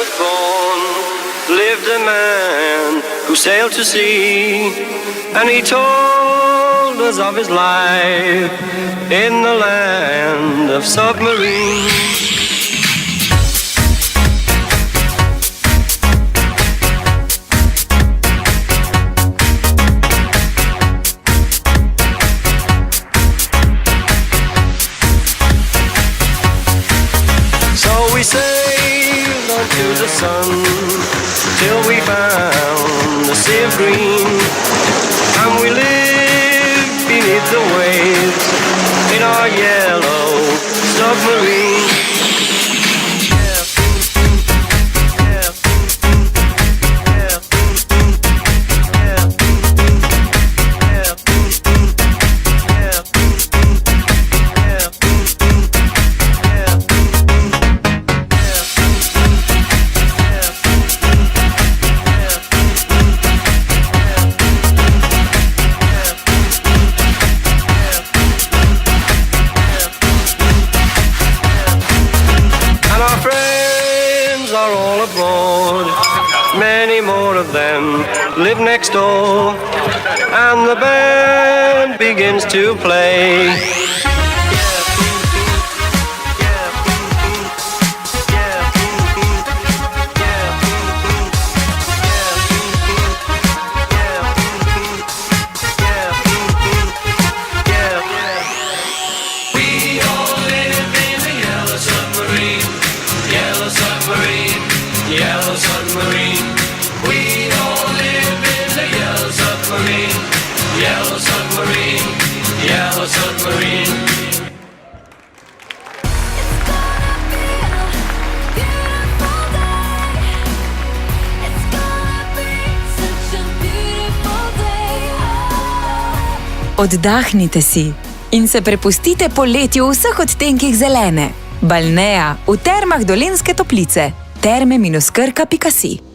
was born, lived a man who sailed to sea, and he told us of his life in the land of submarines. We sailed onto the sun till we found the sea of green, and we lived beneath the waves in our yellow submarine. Many more of them live next door, and the band begins to play. We all live in a yellow submarine, yellow submarine, yellow submarine. We all live in a yellow submarine, yellow submarine, yellow submarine. Oddahnite si in se prepustite poletju v vseh odtenkih zelene. Balnea v Termah Dolenjske Toplice. terme-krka.si